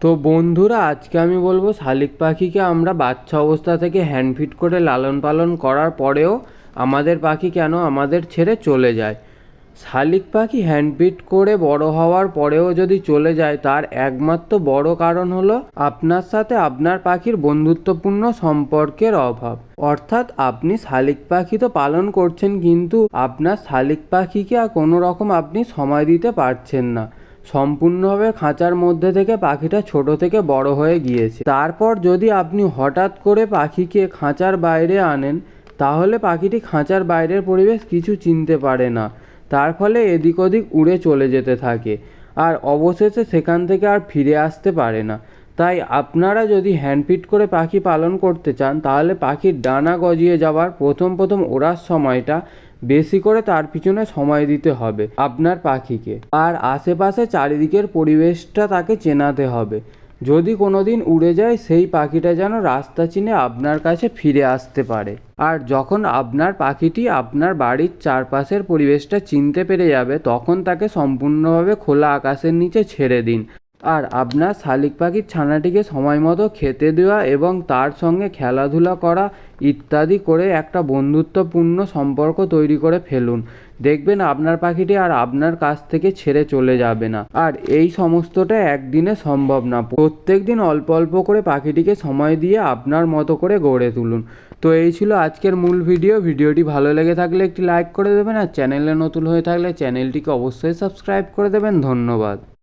তো বন্ধুরা, আজকে আমি বলবো শালিক পাখিকে আমরা বাচ্চা অবস্থা থেকে হ্যান্ড ফিড করে লালন পালন করার পরেও আমাদের পাখি কেন আমাদের ছেড়ে চলে যায়। শালিক পাখি হ্যান্ড ফিড করে বড় হওয়ার পরেও যদি চলে যায়, তার একমাত্র বড় কারণ হলো আপনার সাথে আপনার পাখির বন্ধুত্বপূর্ণ সম্পর্কের অভাব। অর্থাৎ আপনি শালিক পাখি তো পালন করছেন, কিন্তু আপনার শালিক পাখিকে আর কোনো রকম আপনি সময় দিতে পারছেন না। সম্পূর্ণভাবে খাঁচার মধ্যে থেকে পাখিটা ছোট থেকে বড় হয়ে গিয়েছে। তারপর যদি আপনি হঠাৎ করে পাখিকে খাঁচার বাইরে আনেন, তাহলে পাখিটি খাঁচার বাইরের পরিবেশ কিছু চিনতে পারে না। তার ফলে এদিক ওদিক উড়ে চলে যেতে থাকে, আর অবশেষে সেখান থেকে আর ফিরে আসতে পারে না। তাই আপনারা যদি হ্যান্ড ফিড করে পাখি পালন করতে চান, তাহলে পাখির ডানা গজিয়ে যাওয়ার প্রথম ওড়ার সময়টা বেশি করে তার পিছনে সময় দিতে হবে আপনার পাখিকে। আর আশেপাশে চারিদিকের পরিবেশটা তাকে চেনাতে হবে। যদি কোনো দিন উড়ে যায়, সেই পাখিটা যেন রাস্তা চিনে আপনার কাছে ফিরে আসতে পারে। আর যখন আপনার পাখিটি আপনার বাড়ির চারপাশের পরিবেশটা চিনতে পেরে যাবে, তখন তাকে সম্পূর্ণভাবে খোলা আকাশের নিচে ছেড়ে দিন। আর আপনার শালিক পাখির ছানাটিকে সময় মতো খেতে দেওয়া এবং তার সঙ্গে খেলাধুলা করা ইত্যাদি করে একটা বন্ধুত্বপূর্ণ সম্পর্ক তৈরি করে ফেলুন। দেখবেন আপনার পাখিটি আর আপনার কাছ থেকে ছেড়ে চলে যাবে না। আর এই সমস্তটা একদিনে সম্ভব না, প্রত্যেক দিন অল্প অল্প করে পাখিটিকে সময় দিয়ে আপনার মতো করে গড়ে তুলুন। তো এই ছিল আজকের মূল ভিডিওটি ভালো লেগে থাকলে একটি লাইক করে দেবেন, আর চ্যানেলে নতুন হয়ে থাকলে চ্যানেলটিকে অবশ্যই সাবস্ক্রাইব করে দেবেন। ধন্যবাদ।